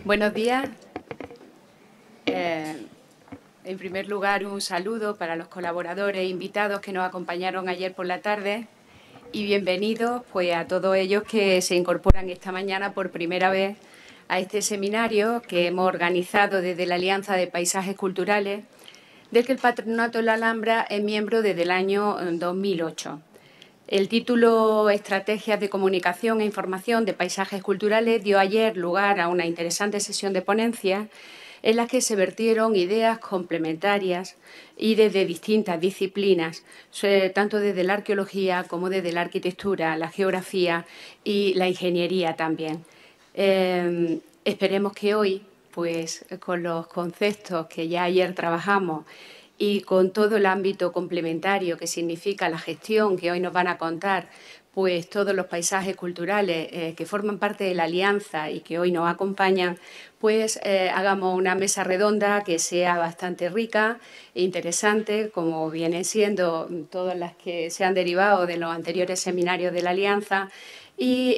Buenos días. En primer lugar, un saludo para los colaboradores e invitados que nos acompañaron ayer por la tarde y bienvenidos pues, a todos ellos que se incorporan esta mañana por primera vez a este seminario que hemos organizado desde la Alianza de Paisajes Culturales, del que el Patronato de la Alhambra es miembro desde el año 2008. El título Estrategias de Comunicación e Información de Paisajes Culturales dio ayer lugar a una interesante sesión de ponencia en las que se vertieron ideas complementarias y desde distintas disciplinas, tanto desde la arqueología como desde la arquitectura, la geografía y la ingeniería también. Esperemos que hoy, pues con los conceptos que ya ayer trabajamos y con todo el ámbito complementario que significa la gestión que hoy nos van a contar, pues todos los paisajes culturales que forman parte de la alianza y que hoy nos acompañan, pues hagamos una mesa redonda que sea bastante rica e interesante, como vienen siendo todas las que se han derivado de los anteriores seminarios de la alianza, y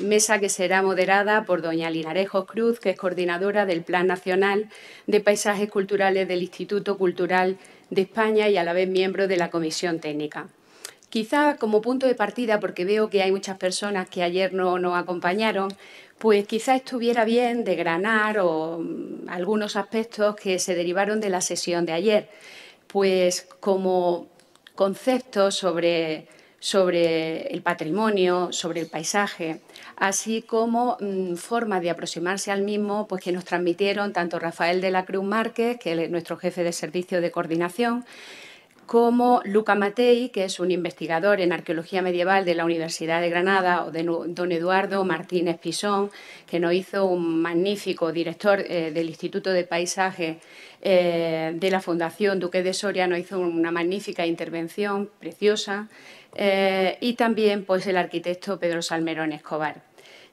mesa que será moderada por doña Linarejos Cruz, que es coordinadora del Plan Nacional de Paisajes Culturales del Instituto Cultural de España y a la vez miembro de la Comisión Técnica. Quizá como punto de partida, porque veo que hay muchas personas que ayer no nos acompañaron, pues quizá estuviera bien desgranar algunos aspectos que se derivaron de la sesión de ayer, pues como conceptos sobre el patrimonio, sobre el paisaje, así como formas de aproximarse al mismo, pues que nos transmitieron tanto Rafael de la Cruz Márquez, que es nuestro jefe de servicio de coordinación, como Luca Matei, que es un investigador en arqueología medieval de la Universidad de Granada, o de don Eduardo Martínez Pisón, que nos hizo un magnífico director del Instituto de Paisaje de la Fundación Duque de Soria, nos hizo una magnífica intervención, preciosa, y también pues, el arquitecto Pedro Salmerón Escobar.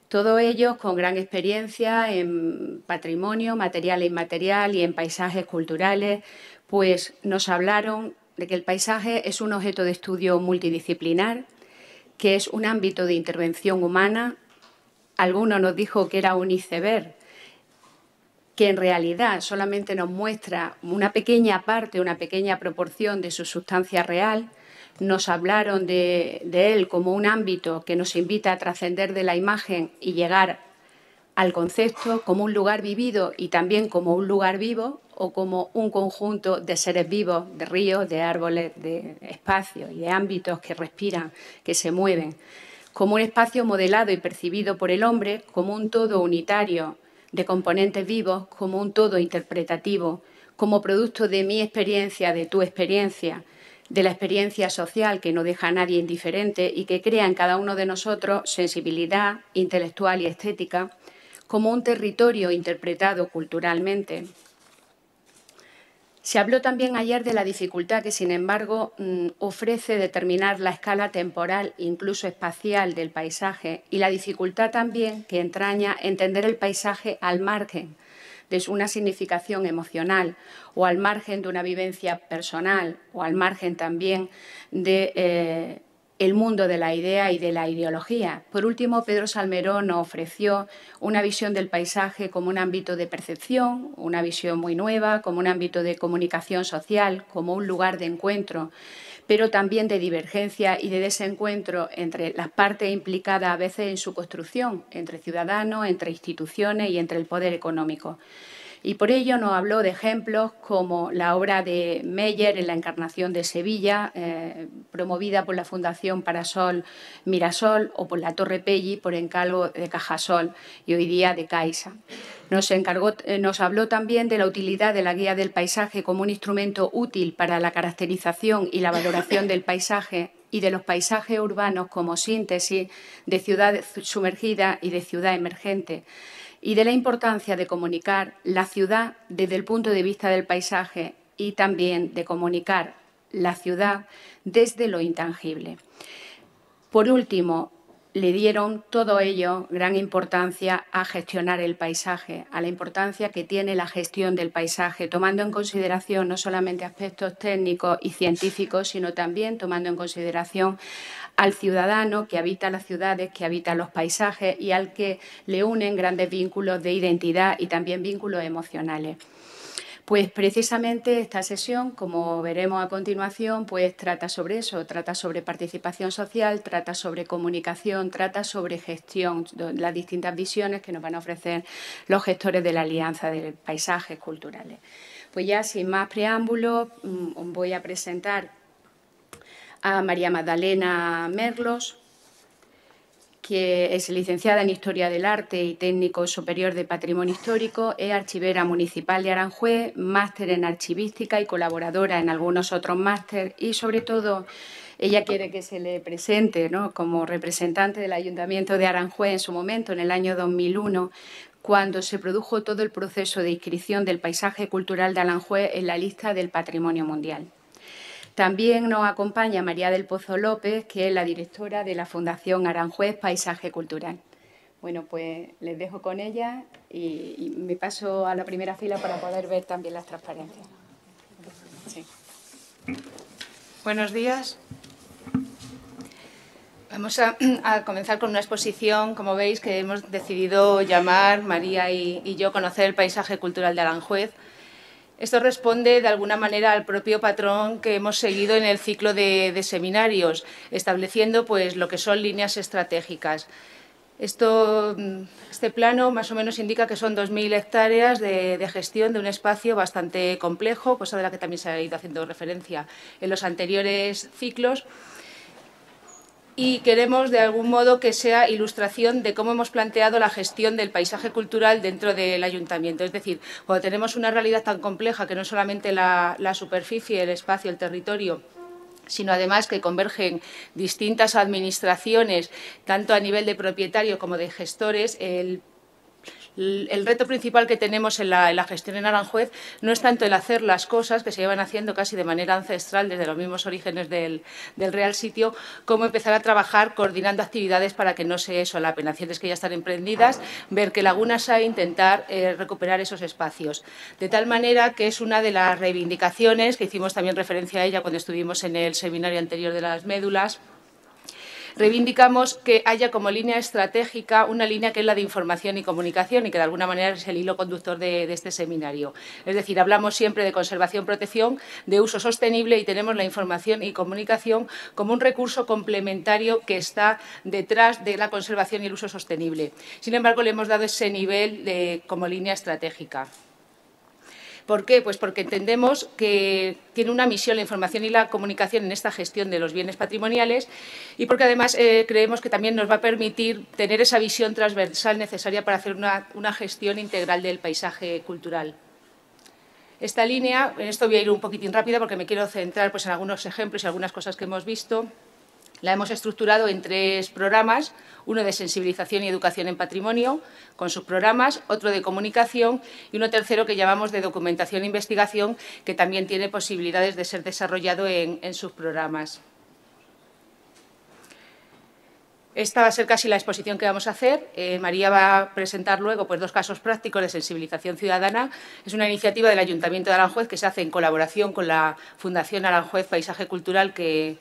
Todos ellos con gran experiencia en patrimonio material e inmaterial y en paisajes culturales, pues nos hablaron de que el paisaje es un objeto de estudio multidisciplinar, que es un ámbito de intervención humana. Alguno nos dijo que era un iceberg, que en realidad solamente nos muestra una pequeña parte, una pequeña proporción de su sustancia real. Nos hablaron de él como un ámbito que nos invita a trascender de la imagen y llegar al concepto como un lugar vivido y también como un lugar vivo o como un conjunto de seres vivos, de ríos, de árboles, de espacios y de ámbitos que respiran, que se mueven, como un espacio modelado y percibido por el hombre, como un todo unitario de componentes vivos, como un todo interpretativo, como producto de mi experiencia, de tu experiencia, de la experiencia social que no deja a nadie indiferente y que crea en cada uno de nosotros sensibilidad intelectual y estética, como un territorio interpretado culturalmente. Se habló también ayer de la dificultad que, sin embargo, ofrece determinar la escala temporal, incluso espacial, del paisaje y la dificultad también que entraña entender el paisaje al margen de una significación emocional o al margen de una vivencia personal o al margen también de el mundo de la idea y de la ideología. Por último, Pedro Salmerón nos ofreció una visión del paisaje como un ámbito de percepción, una visión muy nueva, como un ámbito de comunicación social, como un lugar de encuentro, pero también de divergencia y de desencuentro entre las partes implicadas a veces en su construcción, entre ciudadanos, entre instituciones y entre el poder económico. Y por ello nos habló de ejemplos como la obra de Meyer en la Encarnación de Sevilla, promovida por la Fundación Parasol Mirasol, o por la Torre Pelli por encargo de Cajasol y hoy día de Caixa. Nos habló también de la utilidad de la guía del paisaje como un instrumento útil para la caracterización y la valoración del paisaje y de los paisajes urbanos como síntesis de ciudad sumergida y de ciudad emergente, y de la importancia de comunicar la ciudad desde el punto de vista del paisaje y también de comunicar la ciudad desde lo intangible. Por último, le dieron todo ello gran importancia a gestionar el paisaje, a la importancia que tiene la gestión del paisaje, tomando en consideración no solamente aspectos técnicos y científicos, sino también tomando en consideración al ciudadano que habita las ciudades, que habita los paisajes y al que le unen grandes vínculos de identidad y también vínculos emocionales. Pues precisamente esta sesión, como veremos a continuación, pues trata sobre eso, trata sobre participación social, trata sobre comunicación, trata sobre gestión, las distintas visiones que nos van a ofrecer los gestores de la Alianza de Paisajes Culturales. Pues ya sin más preámbulos, os voy a presentar a María Magdalena Merlos, que es licenciada en Historia del Arte y técnico superior de Patrimonio Histórico, es archivera municipal de Aranjuez, máster en archivística y colaboradora en algunos otros másteres y, sobre todo, ella quiere que se le presente, ¿no?, como representante del Ayuntamiento de Aranjuez en su momento, en el año 2001, cuando se produjo todo el proceso de inscripción del paisaje cultural de Aranjuez en la lista del Patrimonio Mundial. También nos acompaña María del Pozo López, que es la directora de la Fundación Aranjuez Paisaje Cultural. Bueno, pues les dejo con ella y me paso a la primera fila para poder ver también las transparencias. Sí. Buenos días. Vamos a comenzar con una exposición, como veis, que hemos decidido llamar, María y yo, Conocer el paisaje cultural de Aranjuez. Esto responde de alguna manera al propio patrón que hemos seguido en el ciclo de seminarios, estableciendo pues lo que son líneas estratégicas. Este plano más o menos indica que son 2.000 hectáreas de gestión de un espacio bastante complejo, cosa de la que también se ha ido haciendo referencia en los anteriores ciclos. Y queremos, de algún modo, que sea ilustración de cómo hemos planteado la gestión del paisaje cultural dentro del ayuntamiento. Es decir, cuando tenemos una realidad tan compleja que no solamente la superficie, el espacio, el territorio, sino además que convergen distintas administraciones, tanto a nivel de propietario como de gestores, el reto principal que tenemos en la gestión en Aranjuez no es tanto el hacer las cosas que se llevan haciendo casi de manera ancestral desde los mismos orígenes del Real Sitio, como empezar a trabajar coordinando actividades para que no se solapen, acciones que ya están emprendidas, ver qué lagunas hay, intentar recuperar esos espacios. De tal manera que es una de las reivindicaciones que hicimos también referencia a ella cuando estuvimos en el seminario anterior de las médulas. Reivindicamos que haya como línea estratégica una línea que es la de información y comunicación y que de alguna manera es el hilo conductor de este seminario. Es decir, hablamos siempre de conservación-protección, de uso sostenible y tenemos la información y comunicación como un recurso complementario que está detrás de la conservación y el uso sostenible. Sin embargo, le hemos dado ese nivel como línea estratégica. ¿Por qué? Pues porque entendemos que tiene una misión la información y la comunicación en esta gestión de los bienes patrimoniales y porque además creemos que también nos va a permitir tener esa visión transversal necesaria para hacer una gestión integral del paisaje cultural. Esta línea, en esto voy a ir un poquitín rápida porque me quiero centrar pues, en algunos ejemplos y algunas cosas que hemos visto. La hemos estructurado en 3 programas, uno de sensibilización y educación en patrimonio, con subprogramas, otro de comunicación y uno tercero que llamamos de documentación e investigación, que también tiene posibilidades de ser desarrollado en subprogramas. Esta va a ser casi la exposición que vamos a hacer. María va a presentar luego pues, 2 casos prácticos de sensibilización ciudadana. Es una iniciativa del Ayuntamiento de Aranjuez que se hace en colaboración con la Fundación Aranjuez Paisaje Cultural que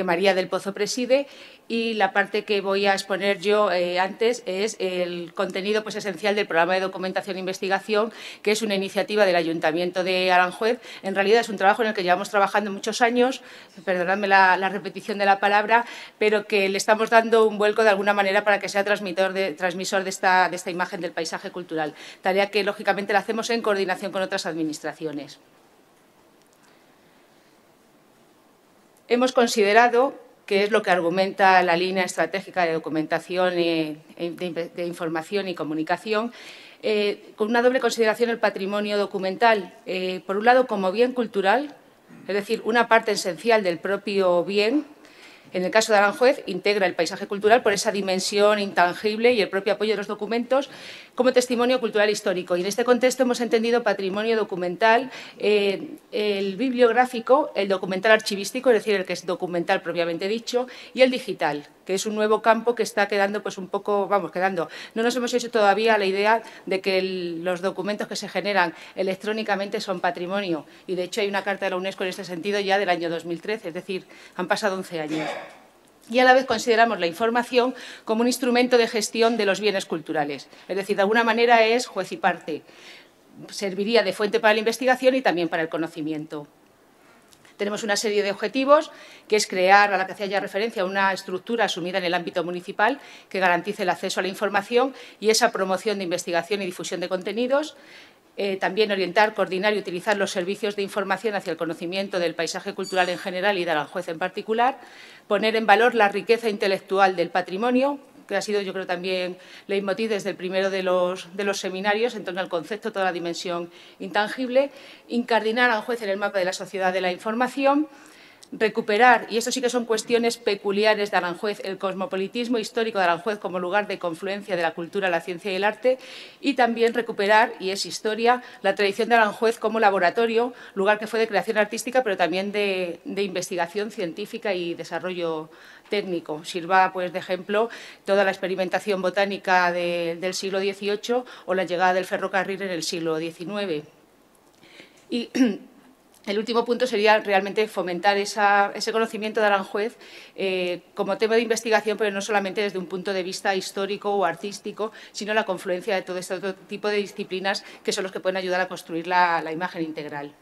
María del Pozo preside. Y la parte que voy a exponer yo antes es el contenido pues, esencial del programa de documentación e investigación, que es una iniciativa del Ayuntamiento de Aranjuez. En realidad es un trabajo en el que llevamos trabajando muchos años, perdonadme la repetición de la palabra, pero que le estamos dando un vuelco de alguna manera para que sea transmisor de esta imagen del paisaje cultural, tarea que lógicamente la hacemos en coordinación con otras administraciones. Hemos considerado, que es lo que argumenta la línea estratégica de documentación, de información y comunicación, con una doble consideración el patrimonio documental, por un lado como bien cultural, es decir, una parte esencial del propio bien. En el caso de Aranjuez, integra el paisaje cultural por esa dimensión intangible y el propio apoyo de los documentos, como testimonio cultural histórico. Y en este contexto hemos entendido patrimonio documental, el bibliográfico, el documental archivístico, es decir, el que es documental propiamente dicho, y el digital, que es un nuevo campo que está quedando pues un poco, quedando. No nos hemos hecho todavía la idea de que los documentos que se generan electrónicamente son patrimonio. Y, de hecho, hay una carta de la UNESCO en este sentido ya del año 2013, es decir, han pasado 11 años. Y a la vez consideramos la información como un instrumento de gestión de los bienes culturales. Es decir, de alguna manera es juez y parte. Serviría de fuente para la investigación y también para el conocimiento. Tenemos una serie de objetivos, que es crear, a la que hacía ya referencia, una estructura asumida en el ámbito municipal que garantice el acceso a la información y esa promoción de investigación y difusión de contenidos. También orientar, coordinar y utilizar los servicios de información hacia el conocimiento del paisaje cultural en general y de Aranjuez en particular. Poner en valor la riqueza intelectual del patrimonio, que ha sido, yo creo, también leitmotiv desde el primero de los seminarios en torno al concepto, toda la dimensión intangible. Incardinar a Aranjuez en el mapa de la sociedad de la información. Recuperar, y esto sí que son cuestiones peculiares de Aranjuez, el cosmopolitismo histórico de Aranjuez como lugar de confluencia de la cultura, la ciencia y el arte, y también recuperar, y es historia, la tradición de Aranjuez como laboratorio, lugar que fue de creación artística, pero también de investigación científica y desarrollo técnico. Sirva pues, de ejemplo toda la experimentación botánica del siglo XVIII o la llegada del ferrocarril en el siglo XIX. Y el último punto sería realmente fomentar ese conocimiento de Aranjuez como tema de investigación, pero no solamente desde un punto de vista histórico o artístico, sino la confluencia de todo este otro tipo de disciplinas que son los que pueden ayudar a construir la imagen integral.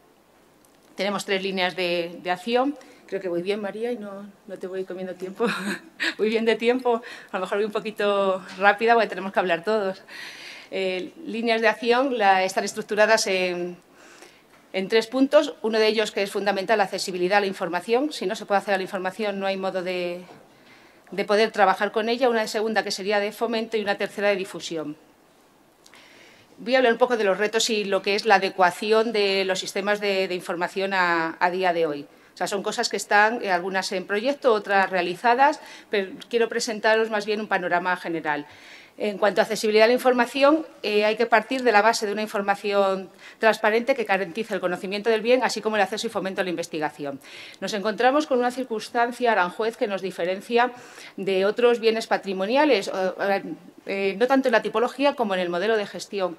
Tenemos 3 líneas de acción. Creo que voy bien, María, y no te voy comiendo tiempo. Voy bien de tiempo, a lo mejor voy un poquito rápida porque tenemos que hablar todos. Líneas de acción están estructuradas en 3 puntos. Uno de ellos, que es fundamental, la accesibilidad a la información. Si no se puede acceder a la información, no hay modo de poder trabajar con ella. Una segunda, que sería de fomento, y una tercera, de difusión. Voy a hablar un poco de los retos y lo que es la adecuación de los sistemas de información a día de hoy. O sea, son cosas que están, algunas en proyecto, otras realizadas, pero quiero presentaros más bien un panorama general. En cuanto a accesibilidad a la información, hay que partir de la base de una información transparente que garantice el conocimiento del bien, así como el acceso y fomento a la investigación. Nos encontramos con una circunstancia, Aranjuez, que nos diferencia de otros bienes patrimoniales, no tanto en la tipología como en el modelo de gestión.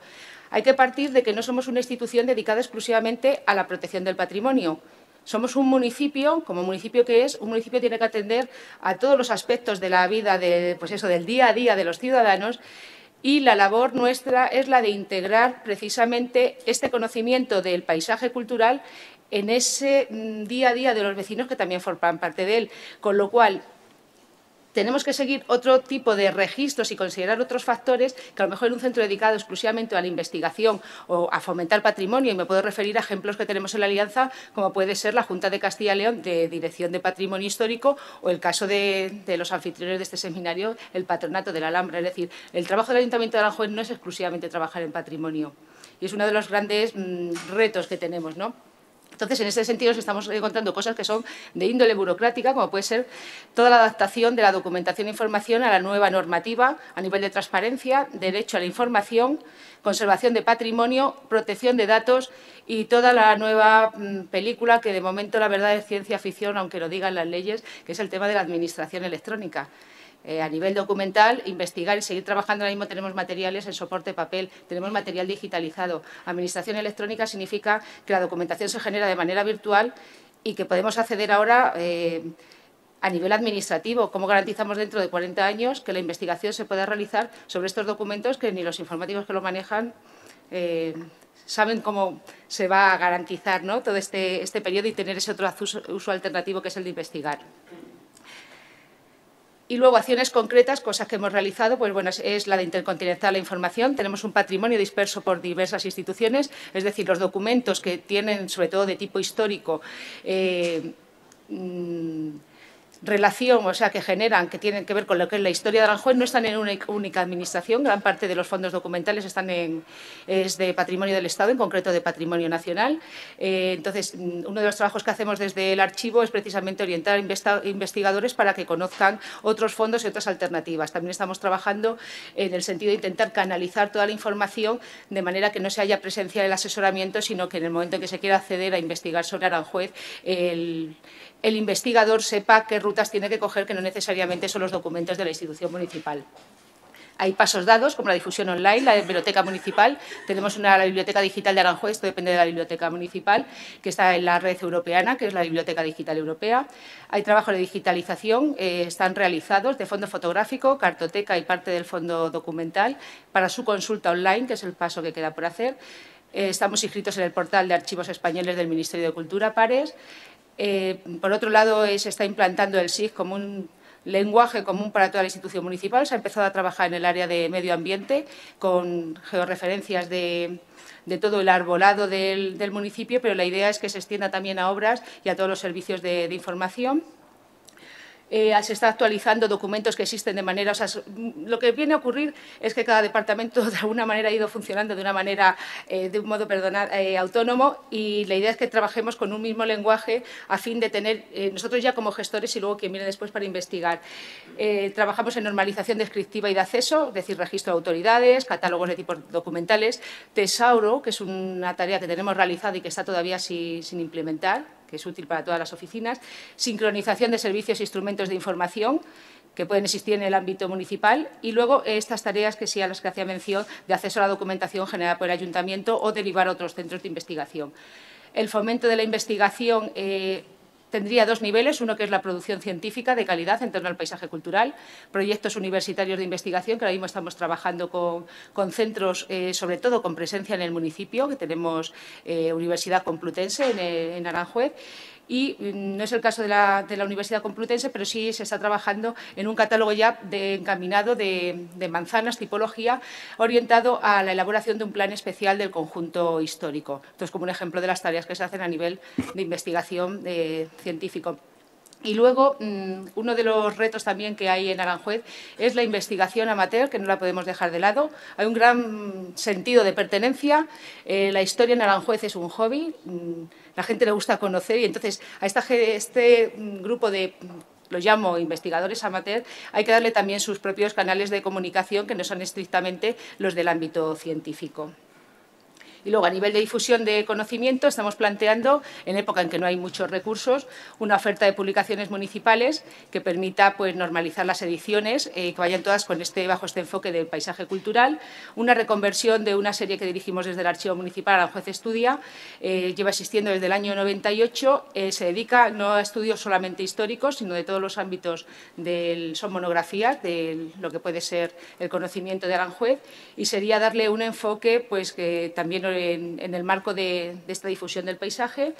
Hay que partir de que no somos una institución dedicada exclusivamente a la protección del patrimonio. Somos un municipio, como municipio que es, un municipio tiene que atender a todos los aspectos de la vida, del día a día de los ciudadanos, y la labor nuestra es la de integrar precisamente este conocimiento del paisaje cultural en ese día a día de los vecinos que también forman parte de él, con lo cual tenemos que seguir otro tipo de registros y considerar otros factores que a lo mejor en un centro dedicado exclusivamente a la investigación o a fomentar patrimonio, y me puedo referir a ejemplos que tenemos en la Alianza, como puede ser la Junta de Castilla y León de Dirección de Patrimonio Histórico o el caso de los anfitriones de este seminario, el Patronato de la Alhambra. Es decir, el trabajo del Ayuntamiento de Aranjuez no es exclusivamente trabajar en patrimonio, y es uno de los grandes retos que tenemos, ¿no? Entonces, en ese sentido, estamos encontrando cosas que son de índole burocrática, como puede ser toda la adaptación de la documentación e información a la nueva normativa a nivel de transparencia, derecho a la información, conservación de patrimonio, protección de datos y toda la nueva película que, de momento, la verdad es ciencia ficción, aunque lo digan las leyes, que es el tema de la administración electrónica. A nivel documental, investigar y seguir trabajando. Ahora mismo tenemos materiales en soporte papel, tenemos material digitalizado. Administración electrónica significa que la documentación se genera de manera virtual y que podemos acceder ahora a nivel administrativo. ¿Cómo garantizamos dentro de 40 años que la investigación se pueda realizar sobre estos documentos que ni los informáticos que lo manejan saben cómo se va a garantizar, ¿no?, todo este periodo y tener ese otro uso alternativo que es el de investigar? Y luego acciones concretas, cosas que hemos realizado, pues bueno, es la de intercontinental la información. Tenemos un patrimonio disperso por diversas instituciones, es decir, los documentos que tienen, sobre todo de tipo histórico, relación, o sea, que generan, que tienen que ver con lo que es la historia de Aranjuez, no están en una única administración. Gran parte de los fondos documentales es de Patrimonio del Estado, en concreto de Patrimonio Nacional. Entonces, uno de los trabajos que hacemos desde el archivo es precisamente orientar a investigadores para que conozcan otros fondos y otras alternativas. También estamos trabajando en el sentido de intentar canalizar toda la información de manera que no se haya presencia del asesoramiento, sino que en el momento en que se quiera acceder a investigar sobre Aranjuez, el investigador sepa qué rutas tiene que coger, que no necesariamente son los documentos de la institución municipal. Hay pasos dados, como la difusión online, la biblioteca municipal. Tenemos la biblioteca digital de Aranjuez, esto depende de la biblioteca municipal, que está en la red europeana, que es la Biblioteca Digital Europea. Hay trabajos de digitalización, están realizados de fondo fotográfico, cartoteca y parte del fondo documental para su consulta online, que es el paso que queda por hacer. Estamos inscritos en el portal de archivos españoles del Ministerio de Cultura, Pares. Por otro lado, se está implantando el SIG como un lenguaje común para toda la institución municipal. Se ha empezado a trabajar en el área de medio ambiente con georreferencias de todo el arbolado del municipio, pero la idea es que se extienda también a obras y a todos los servicios de información. Se está actualizando documentos que existen de manera... O sea, lo que viene a ocurrir es que cada departamento de alguna manera ha ido funcionando de un modo autónomo, y la idea es que trabajemos con un mismo lenguaje a fin de tener nosotros ya como gestores y luego quien viene después para investigar. Trabajamos en normalización descriptiva y de acceso, es decir, registro de autoridades, catálogos de tipos documentales, tesauro, que es una tarea que tenemos realizada y que está todavía sin implementar, que es útil para todas las oficinas, sincronización de servicios e instrumentos de información que pueden existir en el ámbito municipal, y luego estas tareas que sí a las que hacía mención de acceso a la documentación generada por el ayuntamiento o derivar a otros centros de investigación. El fomento de la investigación tendría dos niveles, uno que es la producción científica de calidad en torno al paisaje cultural, proyectos universitarios de investigación, que ahora mismo estamos trabajando con centros, sobre todo con presencia en el municipio, que tenemos Universidad Complutense en Aranjuez, y no es el caso de la Universidad Complutense, pero sí se está trabajando en un catálogo ya encaminado de manzanas, tipología, orientado a la elaboración de un plan especial del conjunto histórico. Esto es como un ejemplo de las tareas que se hacen a nivel de investigación científico. Y luego, uno de los retos también que hay en Aranjuez es la investigación amateur, que no la podemos dejar de lado. Hay un gran sentido de pertenencia. La historia en Aranjuez es un hobby. La gente le gusta conocer, y entonces a este grupo de... los llamo investigadores amateur, hay que darle también sus propios canales de comunicación, que no son estrictamente los del ámbito científico. Y luego, a nivel de difusión de conocimiento, estamos planteando, en época en que no hay muchos recursos, una oferta de publicaciones municipales que permita normalizar las ediciones, que vayan todas bajo este enfoque del paisaje cultural. Una reconversión de una serie que dirigimos desde el Archivo Municipal, Aranjuez Estudia, lleva existiendo desde el año 98, se dedica no a estudios solamente históricos, sino de todos los ámbitos, son monografías de lo que puede ser el conocimiento de Aranjuez, y sería darle un enfoque que también en el marco de esta difusión del paisaje.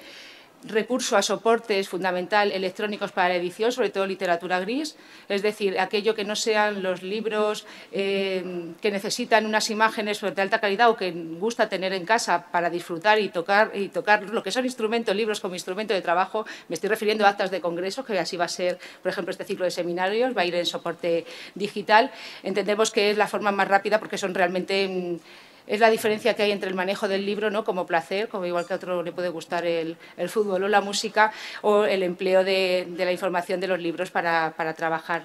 Recurso a soportes fundamental electrónicos para la edición, sobre todo literatura gris, es decir, aquello que no sean los libros que necesitan unas imágenes de alta calidad o que gusta tener en casa para disfrutar y tocar lo que son instrumentos, libros como instrumento de trabajo. Me estoy refiriendo a actas de congresos, que así va a ser, por ejemplo, este ciclo de seminarios, va a ir en soporte digital. Entendemos que es la forma más rápida porque son realmente... Es la diferencia que hay entre el manejo del libro, ¿no?, como placer, como igual que a otro le puede gustar el fútbol o la música, o el empleo de la información de los libros para trabajar.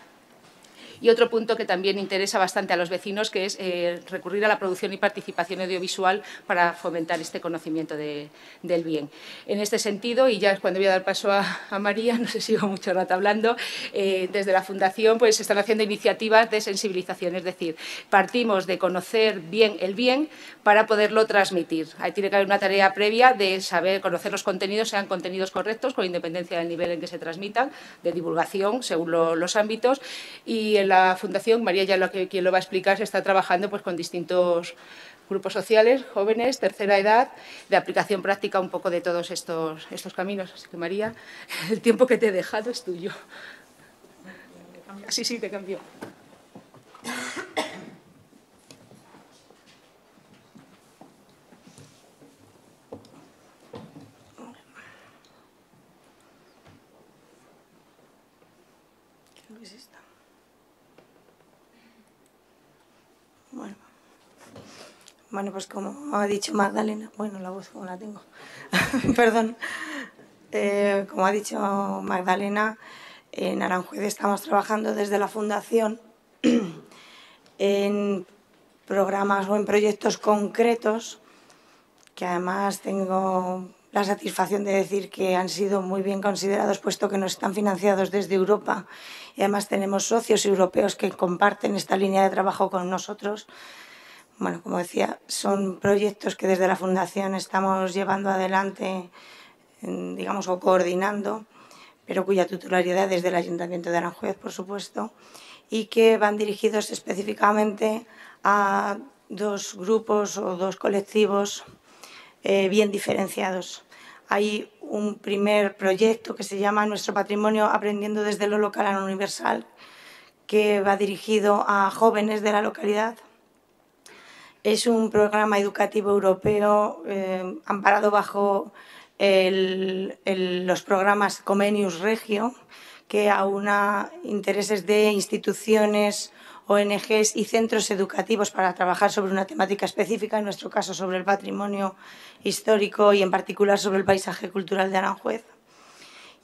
Y otro punto que también interesa bastante a los vecinos, que es recurrir a la producción y participación audiovisual para fomentar este conocimiento del bien. En este sentido, y ya es cuando voy a dar paso a María, no sé si sigo mucho rato hablando, desde la Fundación se están haciendo iniciativas de sensibilización, es decir, partimos de conocer bien el bien para poderlo transmitir. Ahí tiene que haber una tarea previa de saber conocer los contenidos, sean contenidos correctos, con independencia del nivel en que se transmitan, de divulgación según los ámbitos, y en la Fundación, María ya quien lo va a explicar, se está trabajando con distintos grupos sociales, jóvenes, tercera edad, de aplicación práctica un poco de todos estos caminos. Así que, María, el tiempo que te he dejado es tuyo. Sí, te cambio. es esta. Bueno, pues como ha dicho Magdalena, bueno, la voz como la tengo, perdón. Como ha dicho Magdalena, en Aranjuez estamos trabajando desde la Fundación en programas o en proyectos concretos que además tengo la satisfacción de decir que han sido muy bien considerados, puesto que nos están financiados desde Europa y además tenemos socios europeos que comparten esta línea de trabajo con nosotros. Bueno, como decía, son proyectos que desde la Fundación estamos llevando adelante, digamos, o coordinando, pero cuya titularidad es del Ayuntamiento de Aranjuez, por supuesto, y que van dirigidos específicamente a dos grupos o dos colectivos bien diferenciados. Hay un primer proyecto que se llama Nuestro Patrimonio aprendiendo desde lo local a lo universal, que va dirigido a jóvenes de la localidad. Es un programa educativo europeo amparado bajo los programas Comenius Regio, que aúna intereses de instituciones, ONGs y centros educativos para trabajar sobre una temática específica, en nuestro caso sobre el patrimonio histórico y en particular sobre el paisaje cultural de Aranjuez.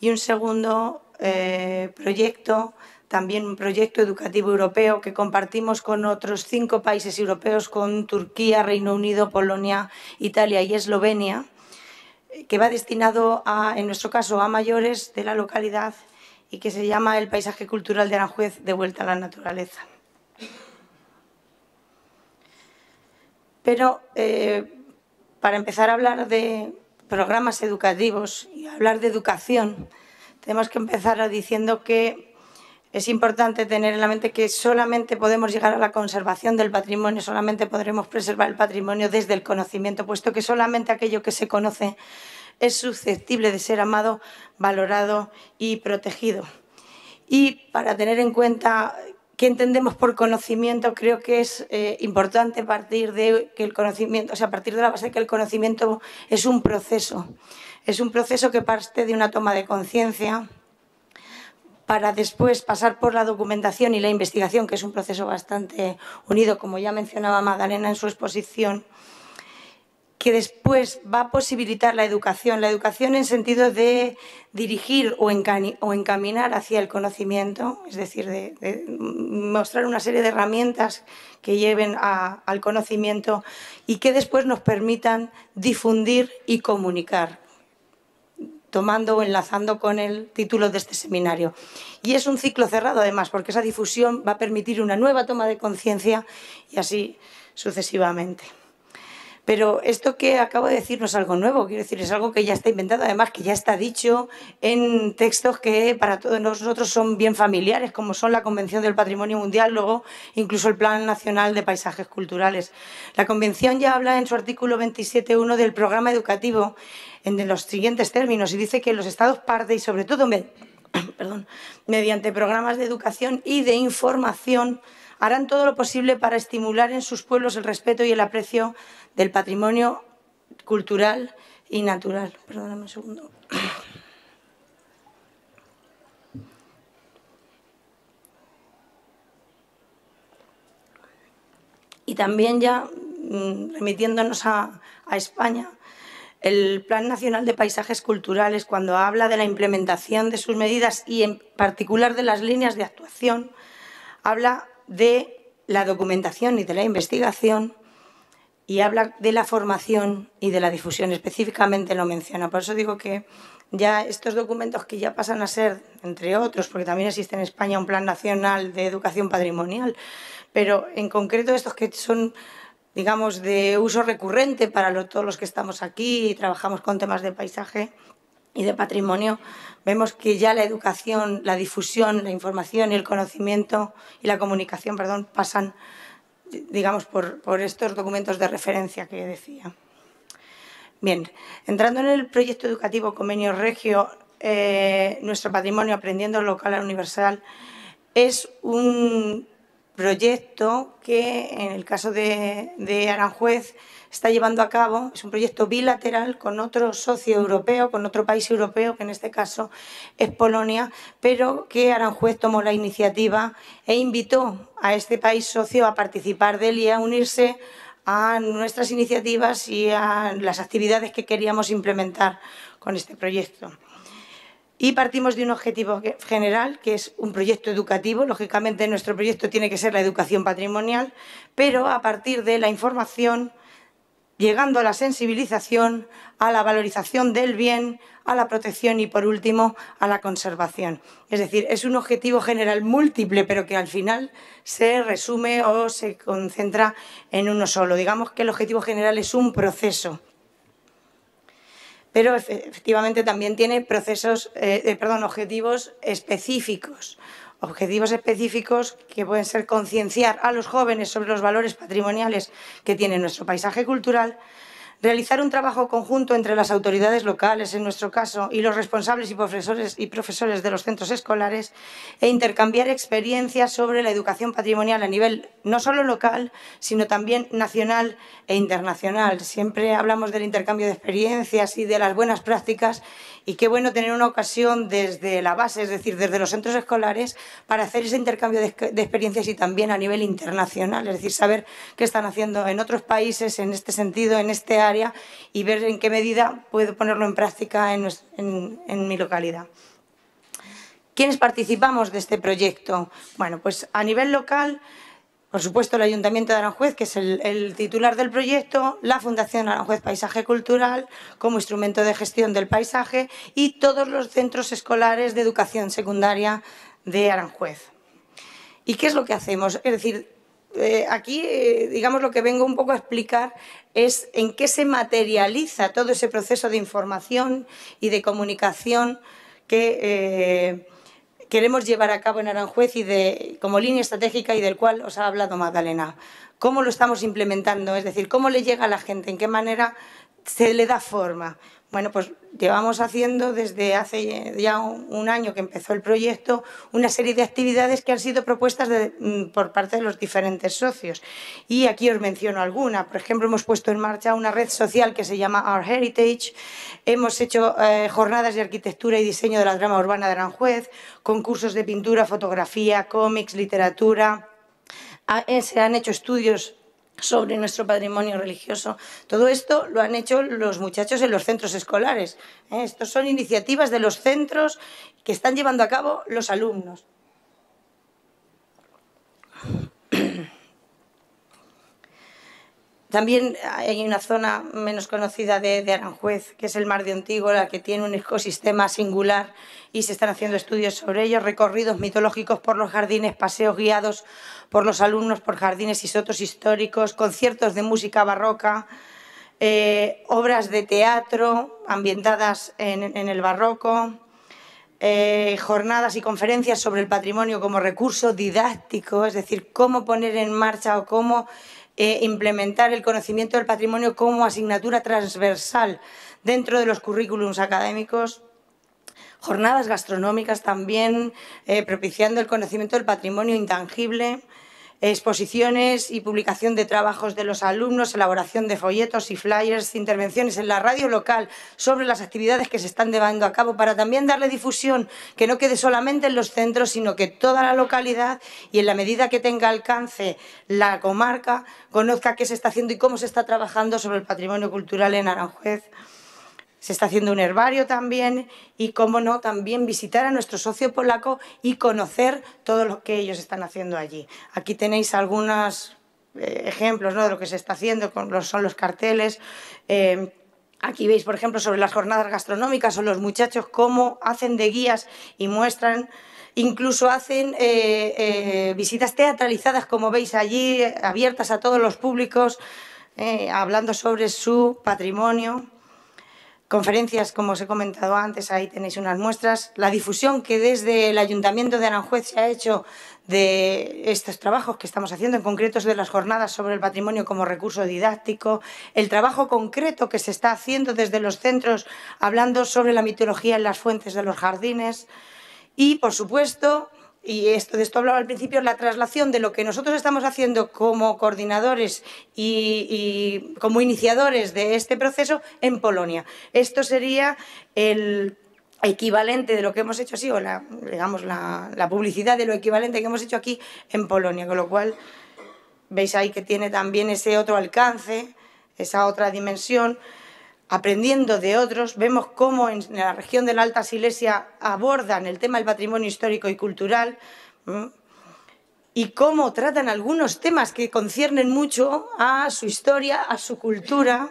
Y un segundo proyecto, también un proyecto educativo europeo que compartimos con otros 5 países europeos, con Turquía, Reino Unido, Polonia, Italia y Eslovenia, que va destinado, en nuestro caso, a mayores de la localidad y que se llama El paisaje cultural de Aranjuez de vuelta a la naturaleza. Pero para empezar a hablar de programas educativos y hablar de educación, tenemos que empezar diciendo que es importante tener en la mente que solamente podemos llegar a la conservación del patrimonio, solamente podremos preservar el patrimonio desde el conocimiento, puesto que solamente aquello que se conoce es susceptible de ser amado, valorado y protegido. Y para tener en cuenta qué entendemos por conocimiento, creo que es importante partir de que el conocimiento, partir de la base de que el conocimiento es un proceso que parte de una toma de conciencia para después pasar por la documentación y la investigación, que es un proceso bastante unido, como ya mencionaba Magdalena en su exposición, que después va a posibilitar la educación en sentido de dirigir o encaminar hacia el conocimiento, es decir, de mostrar una serie de herramientas que lleven al conocimiento y que después nos permitan difundir y comunicar, tomando o enlazando con el título de este seminario. Y es un ciclo cerrado, además, porque esa difusión va a permitir una nueva toma de conciencia y así sucesivamente. Pero esto que acabo de decir no es algo nuevo, quiero decir, es algo que ya está inventado, además que ya está dicho en textos que para todos nosotros son bien familiares, como son la Convención del Patrimonio Mundial, luego incluso el Plan Nacional de Paisajes Culturales. La Convención ya habla en su artículo 27.1 del programa educativo en los siguientes términos y dice que los Estados parte y sobre todo mediante programas de educación y de información harán todo lo posible para estimular en sus pueblos el respeto y el aprecio del patrimonio cultural y natural. Perdóname un segundo. Y también ya remitiéndonos a España, el Plan Nacional de Paisajes Culturales, cuando habla de la implementación de sus medidas y en particular de las líneas de actuación, habla de la documentación y de la investigación y habla de la formación y de la difusión, específicamente lo menciona. Por eso digo que ya estos documentos que ya pasan a ser, entre otros, porque también existe en España un Plan Nacional de Educación Patrimonial, pero en concreto estos que son, digamos, de uso recurrente para todos los que estamos aquí y trabajamos con temas de paisaje y de patrimonio, vemos que ya la educación, la difusión, la información y el conocimiento y la comunicación, pasan, digamos, por estos documentos de referencia que decía. Bien, entrando en el proyecto educativo Comenius Regio, Nuestro Patrimonio aprendiendo local a universal, es un proyecto que, en el caso de Aranjuez, está llevando a cabo. Es un proyecto bilateral con otro socio europeo, con otro país europeo, que en este caso es Polonia, pero que Aranjuez tomó la iniciativa e invitó a este país socio a participar de él y a unirse a nuestras iniciativas y a las actividades que queríamos implementar con este proyecto. Y partimos de un objetivo general, que es un proyecto educativo. Lógicamente, nuestro proyecto tiene que ser la educación patrimonial, pero a partir de la información, llegando a la sensibilización, a la valorización del bien, a la protección y, por último, a la conservación. Es decir, es un objetivo general múltiple, pero que al final se resume o se concentra en uno solo. Digamos que el objetivo general es un proceso, pero efectivamente también tiene objetivos específicos. Objetivos específicos que pueden ser concienciar a los jóvenes sobre los valores patrimoniales que tiene nuestro paisaje cultural, realizar un trabajo conjunto entre las autoridades locales, en nuestro caso, y los responsables y profesores de los centros escolares, e intercambiar experiencias sobre la educación patrimonial a nivel no solo local, sino también nacional e internacional. Siempre hablamos del intercambio de experiencias y de las buenas prácticas, y qué bueno tener una ocasión desde la base, es decir, desde los centros escolares, para hacer ese intercambio de experiencias y también a nivel internacional, es decir, saber qué están haciendo en otros países en este sentido, en este área, y ver en qué medida puedo ponerlo en práctica en mi localidad. ¿Quiénes participamos de este proyecto? Bueno, pues a nivel local, por supuesto, el Ayuntamiento de Aranjuez, que es el titular del proyecto, la Fundación Aranjuez Paisaje Cultural, como instrumento de gestión del paisaje, y todos los centros escolares de educación secundaria de Aranjuez. ¿Y qué es lo que hacemos? Es decir, aquí, digamos, lo que vengo un poco a explicar es en qué se materializa todo ese proceso de información y de comunicación que queremos llevar a cabo en Aranjuez y como línea estratégica, y del cual os ha hablado Magdalena. ¿Cómo lo estamos implementando? Es decir, ¿cómo le llega a la gente? ¿En qué manera se le da forma? Bueno, pues llevamos haciendo desde hace ya un año que empezó el proyecto una serie de actividades que han sido propuestas por parte de los diferentes socios. Y aquí os menciono alguna. Por ejemplo, hemos puesto en marcha una red social que se llama Our Heritage. Hemos hecho jornadas de arquitectura y diseño de la trama urbana de Aranjuez, concursos de pintura, fotografía, cómics, literatura. Se han hecho estudios sobre nuestro patrimonio religioso. Todo esto lo han hecho los muchachos en los centros escolares. Estos son iniciativas de los centros que están llevando a cabo los alumnos. También hay una zona menos conocida de Aranjuez, que es el Mar de Ontígola, que tiene un ecosistema singular y se están haciendo estudios sobre ello, recorridos mitológicos por los jardines, paseos guiados por los alumnos por jardines y sotos históricos, conciertos de música barroca, obras de teatro ambientadas en el barroco, jornadas y conferencias sobre el patrimonio como recurso didáctico, es decir, cómo poner en marcha o cómo implementar el conocimiento del patrimonio como asignatura transversal dentro de los currículums académicos. Jornadas gastronómicas también, propiciando el conocimiento del patrimonio intangible, exposiciones y publicación de trabajos de los alumnos, elaboración de folletos y flyers, intervenciones en la radio local sobre las actividades que se están llevando a cabo para también darle difusión, que no quede solamente en los centros, sino que toda la localidad, y en la medida que tenga alcance la comarca, conozca qué se está haciendo y cómo se está trabajando sobre el patrimonio cultural en Aranjuez. Se está haciendo un herbario también y, cómo no, también visitar a nuestro socio polaco y conocer todo lo que ellos están haciendo allí. Aquí tenéis algunos ejemplos, ¿no?, de lo que se está haciendo, son los carteles. Aquí veis, por ejemplo, sobre las jornadas gastronómicas, o los muchachos cómo hacen de guías y muestran. Incluso hacen visitas teatralizadas, como veis allí, abiertas a todos los públicos, hablando sobre su patrimonio. Conferencias, como os he comentado antes, ahí tenéis unas muestras. La difusión que desde el Ayuntamiento de Aranjuez se ha hecho de estos trabajos que estamos haciendo, en concreto de las jornadas sobre el patrimonio como recurso didáctico, el trabajo concreto que se está haciendo desde los centros, hablando sobre la mitología en las fuentes de los jardines y, por supuesto, y de esto hablaba al principio, la traslación de lo que nosotros estamos haciendo como coordinadores y como iniciadores de este proceso en Polonia. Esto sería el equivalente de lo que hemos hecho así, o digamos la publicidad de lo equivalente que hemos hecho aquí en Polonia, con lo cual veis ahí que tiene también ese otro alcance, esa otra dimensión. Aprendiendo de otros, vemos cómo en la región de la Alta Silesia abordan el tema del patrimonio histórico y cultural y cómo tratan algunos temas que conciernen mucho a su historia, a su cultura.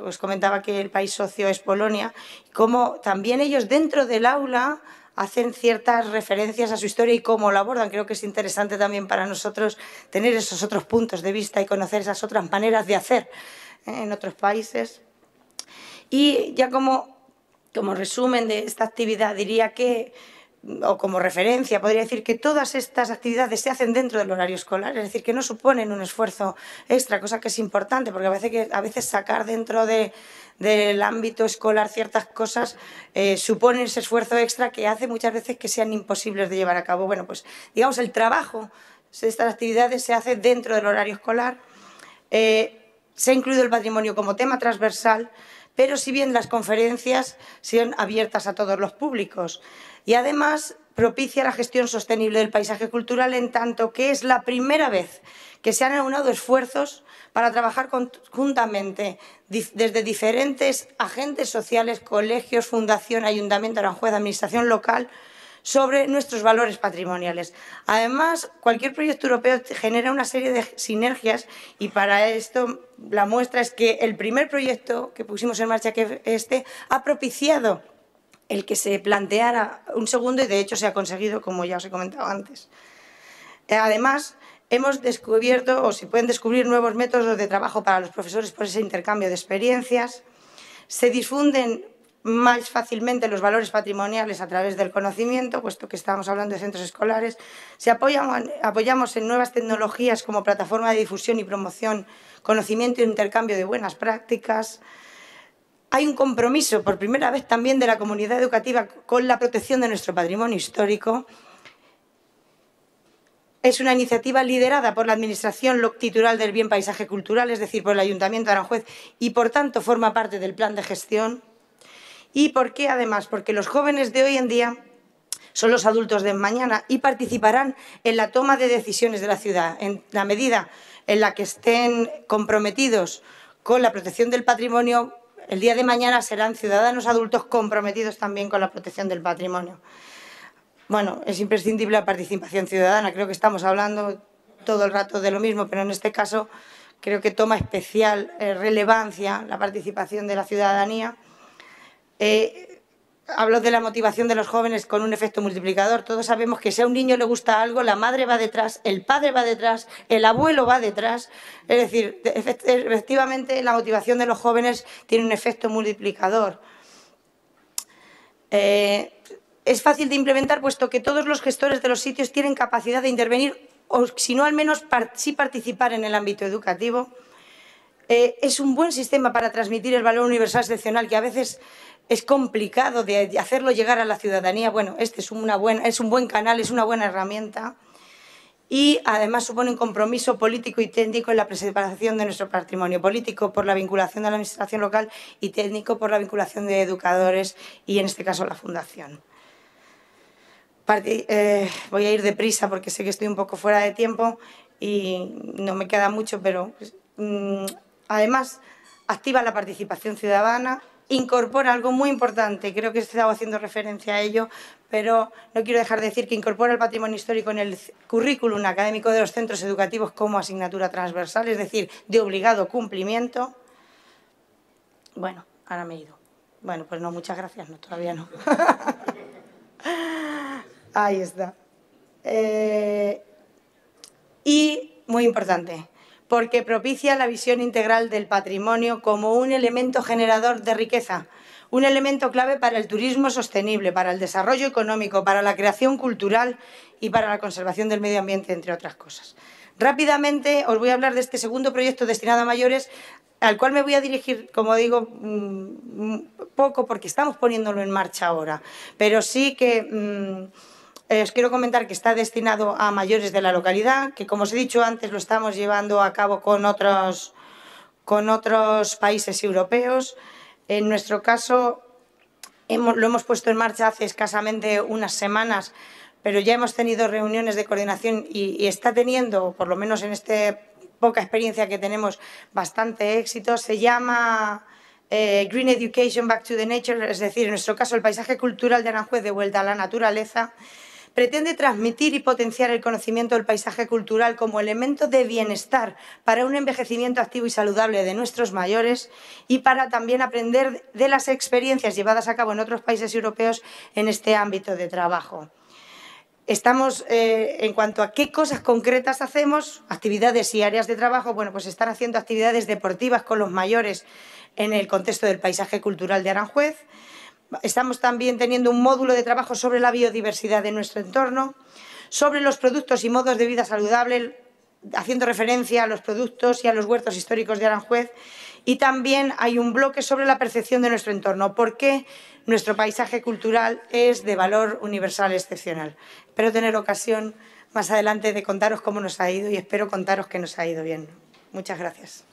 Os comentaba que el país socio es Polonia, cómo también ellos dentro del aula hacen ciertas referencias a su historia y cómo lo abordan. Creo que es interesante también para nosotros tener esos otros puntos de vista y conocer esas otras maneras de hacer en otros países. Y ya como resumen de esta actividad diría que, o como referencia, podría decir que todas estas actividades se hacen dentro del horario escolar, es decir, que no suponen un esfuerzo extra, cosa que es importante, porque a veces sacar dentro del ámbito escolar ciertas cosas supone ese esfuerzo extra que hace muchas veces que sean imposibles de llevar a cabo. Bueno, pues digamos el trabajo de estas actividades se hace dentro del horario escolar. Se ha incluido el patrimonio como tema transversal, pero si bien las conferencias son abiertas a todos los públicos y además propicia la gestión sostenible del paisaje cultural en tanto que es la primera vez que se han aunado esfuerzos para trabajar conjuntamente desde diferentes agentes sociales, colegios, fundación, ayuntamiento, Aranjuez, administración local, sobre nuestros valores patrimoniales. Además, cualquier proyecto europeo genera una serie de sinergias y para esto la muestra es que el primer proyecto que pusimos en marcha, que ha propiciado el que se planteara un segundo y de hecho se ha conseguido, como ya os he comentado antes. Además, hemos descubierto o se pueden descubrir nuevos métodos de trabajo para los profesores por ese intercambio de experiencias. Se difunden más fácilmente los valores patrimoniales a través del conocimiento, puesto que estamos hablando de centros escolares. Apoyamos en nuevas tecnologías como plataforma de difusión y promoción, conocimiento e intercambio de buenas prácticas. Hay un compromiso, por primera vez también, de la comunidad educativa con la protección de nuestro patrimonio histórico. Es una iniciativa liderada por la Administración titular del Bien Paisaje Cultural, es decir, por el Ayuntamiento de Aranjuez, y por tanto forma parte del plan de gestión. ¿Y por qué además? Porque los jóvenes de hoy en día son los adultos de mañana y participarán en la toma de decisiones de la ciudad. En la medida en la que estén comprometidos con la protección del patrimonio, el día de mañana serán ciudadanos adultos comprometidos también con la protección del patrimonio. Bueno, es imprescindible la participación ciudadana. Creo que estamos hablando todo el rato de lo mismo, pero en este caso creo que toma especial relevancia la participación de la ciudadanía. Hablo de la motivación de los jóvenes con un efecto multiplicador. Todos sabemos que si a un niño le gusta algo, la madre va detrás, el padre va detrás, el abuelo va detrás. Es decir, efectivamente la motivación de los jóvenes tiene un efecto multiplicador. Es fácil de implementar puesto que todos los gestores de los sitios tienen capacidad de intervenir o, si no al menos, sí participar en el ámbito educativo. Es un buen sistema para transmitir el valor universal excepcional que a veces es complicado de hacerlo llegar a la ciudadanía. Bueno, este es un buen canal, es una buena herramienta y además supone un compromiso político y técnico en la preservación de nuestro patrimonio, político por la vinculación de la administración local y técnico por la vinculación de educadores y en este caso la fundación. Voy a ir deprisa porque sé que estoy un poco fuera de tiempo y no me queda mucho, pero además activa la participación ciudadana, incorpora algo muy importante, creo que he estado haciendo referencia a ello, pero no quiero dejar de decir que incorpora el patrimonio histórico en el currículum académico de los centros educativos como asignatura transversal, es decir, de obligado cumplimiento. Bueno, ahora me he ido. Bueno, pues no, muchas gracias, no, todavía no. Ahí está. Y, muy importante, porque propicia la visión integral del patrimonio como un elemento generador de riqueza, un elemento clave para el turismo sostenible, para el desarrollo económico, para la creación cultural y para la conservación del medio ambiente, entre otras cosas. Rápidamente os voy a hablar de este segundo proyecto destinado a mayores, al cual me voy a dirigir, como digo, poco porque estamos poniéndolo en marcha ahora, pero sí que os quiero comentar que está destinado a mayores de la localidad, que como os he dicho antes lo estamos llevando a cabo con otros países europeos. En nuestro caso lo hemos puesto en marcha hace escasamente unas semanas, pero ya hemos tenido reuniones de coordinación y está teniendo, por lo menos en esta poca experiencia que tenemos, bastante éxito. Se llama Green Education Back to the Nature, es decir, en nuestro caso el paisaje cultural de Aranjuez de vuelta a la naturaleza. Pretende transmitir y potenciar el conocimiento del paisaje cultural como elemento de bienestar para un envejecimiento activo y saludable de nuestros mayores y para también aprender de las experiencias llevadas a cabo en otros países europeos en este ámbito de trabajo. Estamos, en cuanto a qué cosas concretas hacemos, actividades y áreas de trabajo, bueno, pues están haciendo actividades deportivas con los mayores en el contexto del paisaje cultural de Aranjuez. Estamos también teniendo un módulo de trabajo sobre la biodiversidad de nuestro entorno, sobre los productos y modos de vida saludable, haciendo referencia a los productos y a los huertos históricos de Aranjuez. Y también hay un bloque sobre la percepción de nuestro entorno, porque nuestro paisaje cultural es de valor universal excepcional. Espero tener ocasión más adelante de contaros cómo nos ha ido y espero contaros que nos ha ido bien. Muchas gracias.